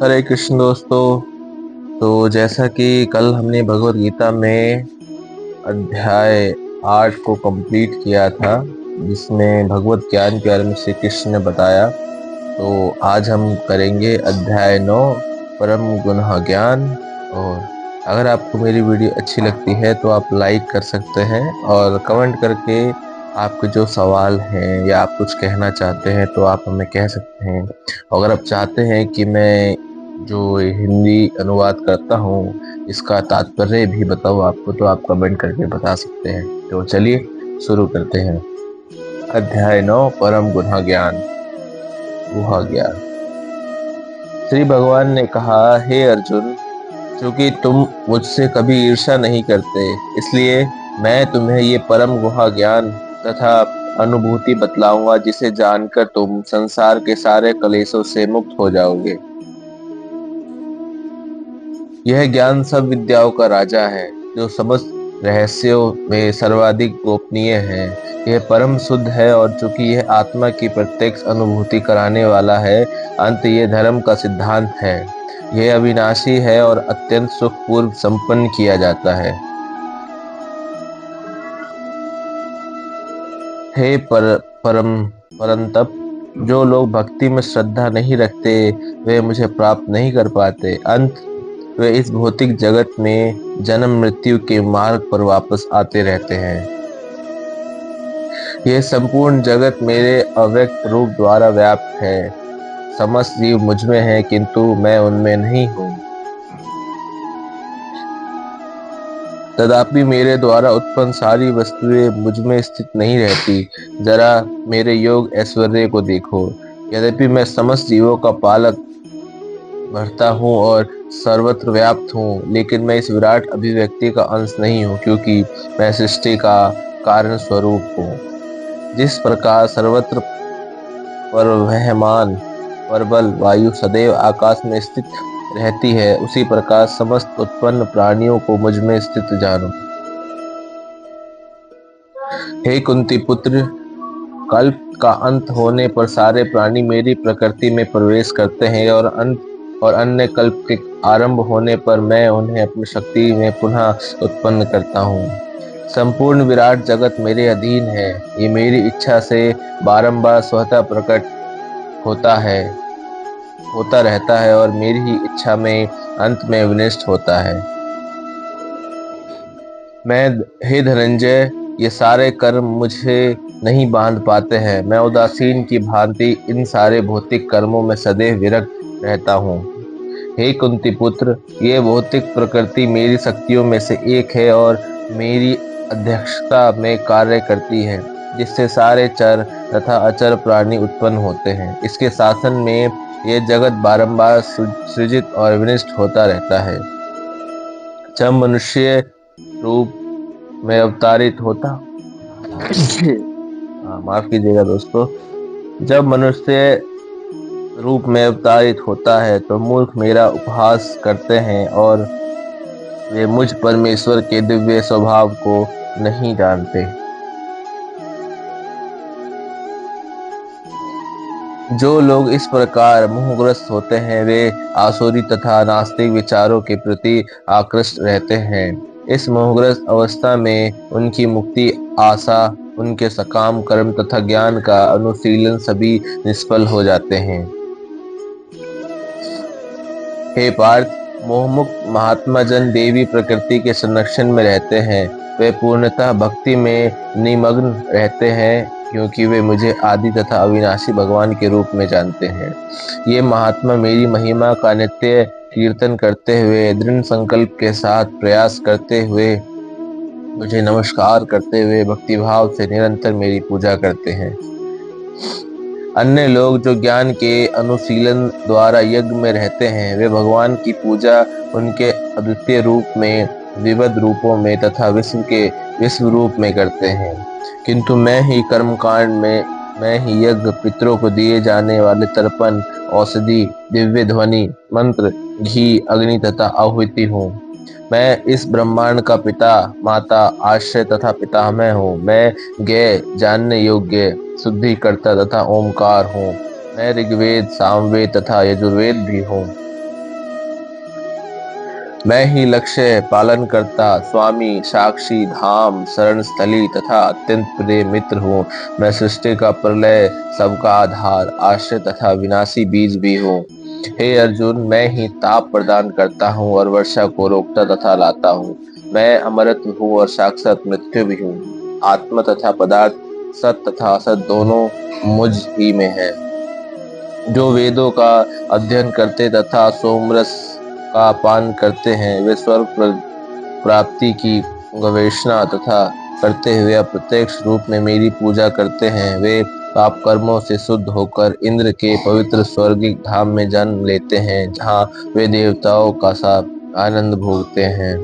हरे कृष्ण दोस्तों। तो जैसा कि कल हमने भगवत गीता में अध्याय 8 को कंप्लीट किया था, जिसमें भगवत ज्ञान के बारे में श्री कृष्ण ने बताया। तो आज हम करेंगे अध्याय 9, परम गुण ज्ञान। और अगर आपको मेरी वीडियो अच्छी लगती है तो आप लाइक कर सकते हैं और कमेंट करके आपके जो सवाल हैं या आप कुछ कहना चाहते हैं तो आप हमें कह सकते हैं। अगर आप चाहते हैं कि मैं जो हिंदी अनुवाद करता हूँ इसका तात्पर्य भी बताऊँ आपको, तो आप कमेंट करके बता सकते हैं। तो चलिए शुरू करते हैं। अध्याय 9, परम गुण ज्ञान। गुहा ज्ञान। श्री भगवान ने कहा, हे अर्जुन, क्योंकि तुम मुझसे कभी ईर्ष्या नहीं करते, इसलिए मैं तुम्हें ये परम गुहा ज्ञान तथा अनुभूति बतलाऊंगा, जिसे जानकर तुम संसार के सारे क्लेशों से मुक्त हो जाओगे। यह ज्ञान सब विद्याओं का राजा है, जो समस्त रहस्यों में सर्वाधिक गोपनीय है। यह परम शुद्ध है, और चूंकि यह आत्मा की प्रत्यक्ष अनुभूति कराने वाला है, अंत ये धर्म का सिद्धांत है। यह अविनाशी है और अत्यंत सुखपूर्व संपन्न किया जाता है। हे परंतप, जो लोग भक्ति में श्रद्धा नहीं रखते, वे मुझे प्राप्त नहीं कर पाते। अंत वे इस भौतिक जगत में जन्म मृत्यु के मार्ग पर वापस आते रहते हैं। यह संपूर्ण जगत मेरे अव्यक्त रूप द्वारा व्याप्त है। समस्त जीव मुझ में है, किंतु मैं उनमें नहीं हूँ। तथापि मेरे द्वारा उत्पन्न सारी वस्तुएं मुझ में स्थित नहीं रहती। जरा मेरे योग ऐश्वर्य को देखो। यद्यपि मैं समस्त जीवों का पालक भरता हूँ और सर्वत्र व्याप्त हूँ, लेकिन मैं इस विराट अभिव्यक्ति का अंश नहीं हूँ, क्योंकि मैं सृष्टि का कारण स्वरूप हूँ। जिस प्रकार सर्वत्र परिवहमान प्रबल वायु सदैव आकाश में स्थित रहती है, उसी प्रकार समस्त उत्पन्न प्राणियों को मुझ में स्थित जानो। हे कुंती पुत्र, कल्प का अंत होने पर सारे प्राणी मेरी प्रकृति में प्रवेश करते हैं, और अन्य कल्प के आरंभ होने पर मैं उन्हें अपनी शक्ति में पुनः उत्पन्न करता हूँ। संपूर्ण विराट जगत मेरे अधीन है। ये मेरी इच्छा से बारंबार स्वतः प्रकट होता है, होता रहता है, और मेरी ही इच्छा में अंत में विनष्ट होता है। मैं, हे धनंजय, ये सारे कर्म मुझे नहीं बांध पाते हैं। मैं उदासीन की भांति इन सारे भौतिक कर्मों में सदैव विरक्त रहता हूँ। हे कुंती पुत्र, ये भौतिक प्रकृति मेरी शक्तियों में से एक है और मेरी अध्यक्षता में कार्य करती है, जिससे सारे चर तथा अचर प्राणी उत्पन्न होते हैं। इसके शासन में यह जगत बारंबार सृजित और विनष्ट होता रहता है। जब मनुष्य रूप में अवतारित होता माफ कीजिएगा दोस्तों। जब मनुष्य रूप में अवतारित होता है तो मूर्ख मेरा उपहास करते हैं, और वे मुझ परमेश्वर के दिव्य स्वभाव को नहीं जानते। जो लोग इस प्रकार मोहग्रस्त होते हैं, वे आसुरी तथा नास्तिक विचारों के प्रति आकृष्ट रहते हैं। इस मोहग्रस्त अवस्था में उनकी मुक्ति आशा, उनके सकाम कर्म तथा ज्ञान का अनुशीलन सभी निष्फल हो जाते हैं। हे पार्थ, मोहमुक्त महात्मा जन देवी प्रकृति के संरक्षण में रहते हैं। वे पूर्णतः भक्ति में निमग्न रहते हैं, क्योंकि वे मुझे आदि तथा अविनाशी भगवान के रूप में जानते हैं। ये महात्मा मेरी महिमा का नित्य कीर्तन करते हुए, दृढ़ संकल्प के साथ प्रयास करते हुए, मुझे नमस्कार करते हुए भक्तिभाव से निरंतर मेरी पूजा करते हैं। अन्य लोग जो ज्ञान के अनुशीलन द्वारा यज्ञ में रहते हैं, वे भगवान की पूजा उनके अद्वितीय रूप में, विविध रूपों में तथा विश्व रूप में करते हैं। किंतु मैं ही कर्मकांड में, मैं ही यज्ञ, पितरों को दिए जाने वाले तर्पण, औषधि, दिव्य ध्वनि, मंत्र, घी, अग्नि तथा आहुति हूँ। मैं इस ब्रह्मांड का पिता, माता, आश्रय तथा पितामह हूँ। मैं ज्ञेय, जानने योग्य, शुद्धिकर्ता तथा ओमकार हूँ। मैं ऋग्वेद, सामवेद तथा यजुर्वेद भी हूँ। मैं ही लक्ष्य पालन करता, स्वामी, साक्षी, धाम, शरण स्थली तथा अत्यंत प्रिय मित्र हूँ। मैं सृष्टि का प्रलय, सबका आधार, आश्रय तथा विनाशी बीज भी हूँ। हे अर्जुन, मैं ही ताप प्रदान करता हूँ और वर्षा को रोकता तथा लाता हूँ। मैं अमरत्व हूँ और साक्षात मृत्यु भी हूँ। आत्मा तथा पदार्थ, सत तथा असत दोनों मुझ ही में है। जो वेदों का अध्ययन करते तथा सोमरस का पान करते हैं, वे स्वर्ग प्राप्ति की गवेषणा तथा करते हुए अप्रत्यक्ष रूप में मेरी पूजा करते हैं। वे पाप कर्मों से शुद्ध होकर इंद्र के पवित्र स्वर्गिक धाम में जन्म लेते हैं, जहाँ वे देवताओं का सा आनंद भोगते हैं।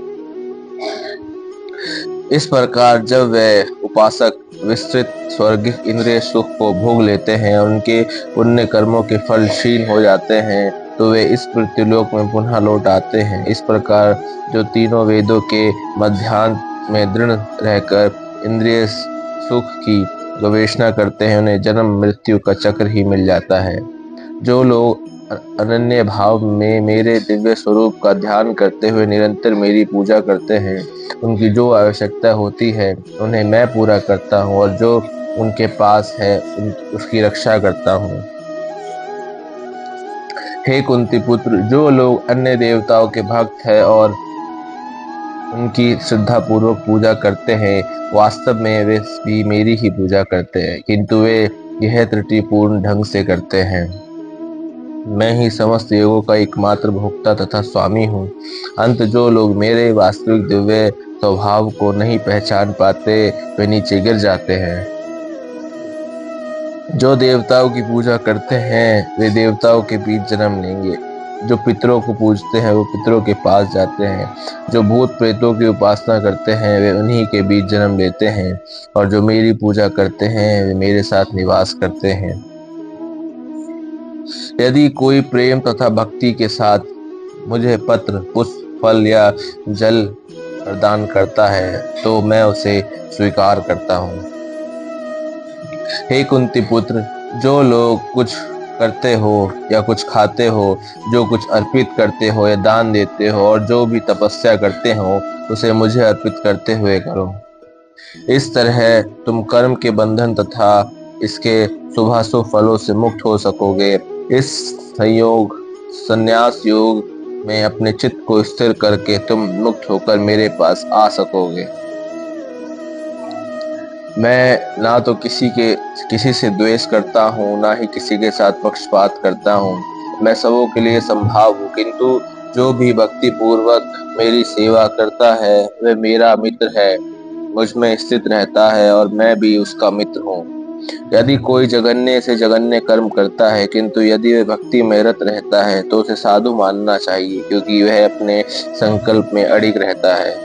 इस प्रकार जब वे उपासक विस्तृत स्वर्गिक इंद्रिय सुख को भोग लेते हैं और उनके पुण्य कर्मों के फल क्षीण हो जाते हैं, तो वे इस पृथ्वीलोक में पुनः लौट आते हैं। इस प्रकार जो तीनों वेदों के मध्यांत में दृढ़ रहकर इंद्रिय सुख की गवेषणा करते हैं, उन्हें जन्म मृत्यु का चक्र ही मिल जाता है। जो लोग अनन्य भाव में मेरे दिव्य स्वरूप का ध्यान करते हुए निरंतर मेरी पूजा करते हैं, उनकी जो आवश्यकता होती है उन्हें मैं पूरा करता हूँ और जो उनके पास है उसकी रक्षा करता हूँ। हे कुंती पुत्र, जो लोग अन्य देवताओं के भक्त हैं और उनकी श्रद्धा पूर्वक पूजा करते हैं, वास्तव में वे भी मेरी ही पूजा करते हैं, किंतु वे यह त्रुटिपूर्ण ढंग से करते हैं। मैं ही समस्त योगों का एकमात्र भोक्ता तथा स्वामी हूँ। अंत जो लोग मेरे वास्तविक दिव्य स्वभाव को नहीं पहचान पाते, वे नीचे गिर जाते हैं। जो देवताओं की पूजा करते हैं, वे देवताओं के बीच जन्म लेंगे। जो पितरों को पूजते हैं, वो पितरों के पास जाते हैं। जो भूत प्रेतों की उपासना करते हैं, वे उन्हीं के बीच जन्म लेते हैं। और जो मेरी पूजा करते हैं, वे मेरे साथ निवास करते हैं। यदि कोई प्रेम तथा भक्ति के साथ मुझे पत्र, पुष्प, फल या जल प्रदान करता है, तो मैं उसे स्वीकार करता हूँ। हे कुंती पुत्र, जो लोग कुछ करते हो या कुछ खाते हो, जो कुछ अर्पित करते हो या दान देते हो और जो भी तपस्या करते हो, उसे मुझे अर्पित करते हुए करो। इस तरह तुम कर्म के बंधन तथा इसके शुभाशुभ फलों से मुक्त हो सकोगे। इस संयोग संन्यास योग में अपने चित्त को स्थिर करके तुम मुक्त होकर मेरे पास आ सकोगे। मैं ना तो किसी से द्वेष करता हूँ, ना ही किसी के साथ पक्षपात करता हूँ। मैं सबों के लिए संभाव हूँ, किंतु जो भी भक्ति पूर्वक मेरी सेवा करता है, वह मेरा मित्र है, मुझ में स्थित रहता है और मैं भी उसका मित्र हूँ। यदि कोई जघन्य से जघन्य कर्म करता है, किंतु यदि वह भक्ति में रत रहता है, तो उसे साधु मानना चाहिए, क्योंकि वह अपने संकल्प में अड़िग रहता है।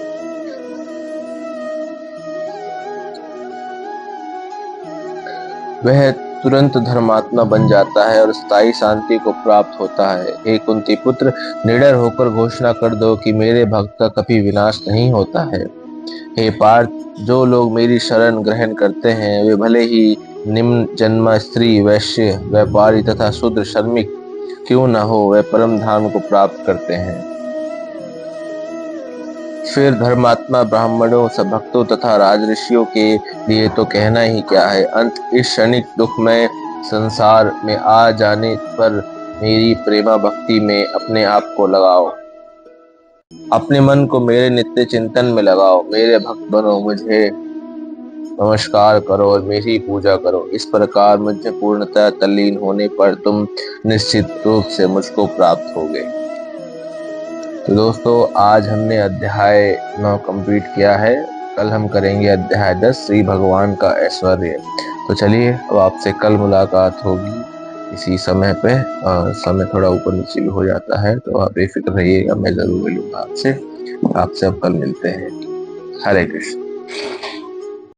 वह तुरंत धर्मात्मा बन जाता है और स्थायी शांति को प्राप्त होता है। हे कुंती पुत्र, निडर होकर घोषणा कर दो कि मेरे भक्त का कभी विनाश नहीं होता है। हे पार्थ, जो लोग मेरी शरण ग्रहण करते हैं, वे भले ही निम्न जन्म स्त्री, वैश्य, व्यापारी तथा शूद्र श्रमिक क्यों न हो, वे परम धाम को प्राप्त करते हैं। फिर धर्मात्मा ब्राह्मणों, सभक्तों तथा राजऋषियों के लिए तो कहना ही क्या है। अंत इस क्षणिक दुखमय संसार में आ जाने पर मेरी प्रेमा भक्ति में अपने आप को लगाओ। अपने मन को मेरे नित्य चिंतन में लगाओ, मेरे भक्त बनो, मुझे नमस्कार करो और मेरी पूजा करो। इस प्रकार मुझे पूर्णतः तल्लीन होने पर तुम निश्चित रूप से मुझको प्राप्त होगे। तो दोस्तों, आज हमने अध्याय 9 कंप्लीट किया है। कल हम करेंगे अध्याय 10, श्री भगवान का ऐश्वर्य। तो चलिए, अब आपसे कल मुलाकात होगी इसी समय पे। समय थोड़ा ऊपर नीचे भी हो जाता है, तो आप बेफिक्र रहिएगा, मैं जरूर मिलूंगा आपसे। अब कल मिलते हैं। हरे कृष्ण।